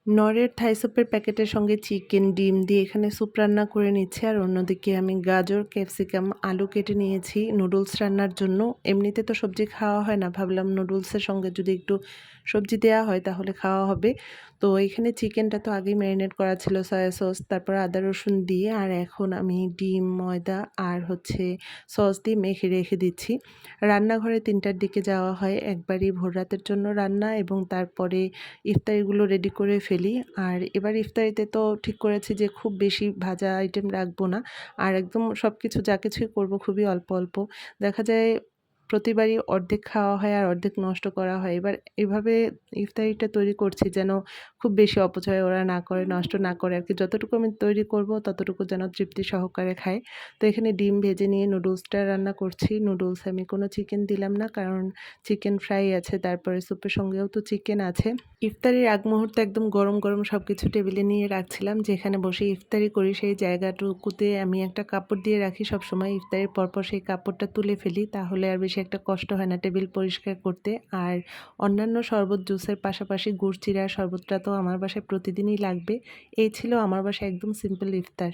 নরের থাই স্যুপের প্যাকেটের সঙ্গে চিকেন, ডিম দিয়ে এখানে স্যুপ রান্না করে নিচ্ছি। আর অন্যদিকে আমি গাজর, ক্যাপসিকাম, আলু কেটে নিয়েছি নুডলস রান্নার জন্য। এমনিতে তো সবজি খাওয়া হয় না, ভাবলাম নুডলসের সঙ্গে যদি একটু সবজি দেওয়া হয় তাহলে খাওয়া হবে। তো এখানে চিকেনটা তো আগেই ম্যারিনেট করা ছিল সয়া সস, তারপর আদা রসুন দিয়ে, আর এখন আমি ডিম, ময়দা আর সস দিয়ে মেখে রেখে দিচ্ছি। রান্নাঘরে ৩টার দিকে যাওয়া হয়, একবারই ভোর রাতের জন্য রান্না এবং তারপরে ইফতারিগুলো রেডি করে ফেলি। আর এবার ইফতারিতে তো ঠিক করেছি যে খুব বেশি ভাজা আইটেম রাখবো না, আর একদম সব কিছু যা কিছুই করব খুবই অল্প অল্প। দেখা যায় প্রতিবারই অর্ধেক খাওয়া হয় আর অর্ধেক নষ্ট করা হয়। এবার এভাবে ইফতারিটা তৈরি করছি যেন খুব বেশি অপচয় ওরা না করে, নষ্ট না করে আর কি। যতটুকু আমি তৈরি করব ততটুকু যেন তৃপ্তি সহকারে খায়। তো এখানে ডিম ভেজে নিয়ে নুডলসটা রান্না করছি। নুডলস আমি কোনো চিকেন দিলাম না, কারণ চিকেন ফ্রাই আছে, তারপরে স্যুপের সঙ্গেও তো চিকেন আছে। ইফতারির আগ মুহূর্তে একদম গরম গরম সব কিছু টেবিলে নিয়ে রাখছিলাম। যেখানে বসে ইফতারি করি সেই জায়গাটুকুতে আমি একটা কাপড় দিয়ে রাখি সবসময়। ইফতারির পরপর সেই কাপড়টা তুলে ফেলি, তাহলে আর বেশি একটা কষ্ট হয় না টেবিল পরিষ্কার করতে। আর অন্যান্য শরবত, জুসের পাশাপাশি গুড় চিড়ার শরবতটা তো আমার বাসায় প্রতিদিনই লাগবে। এই ছিল আমার বাসায় একদম সিম্পল ইফতার।